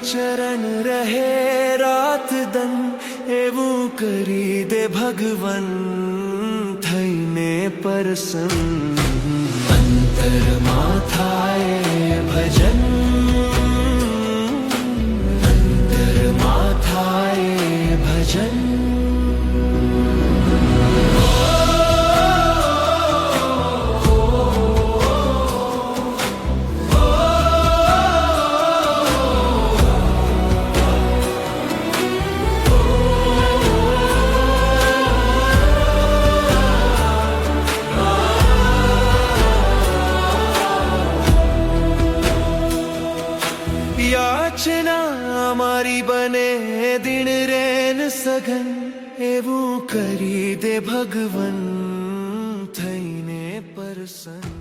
चरण रहे रात दन एवं करी दे भगवन थईने प्रसन्न अंतर माथाए भजन अंतर माथाए भजन याचना मारी बने दिन रेन सघन एवं करी दे भगवन थईने प्रसन्न।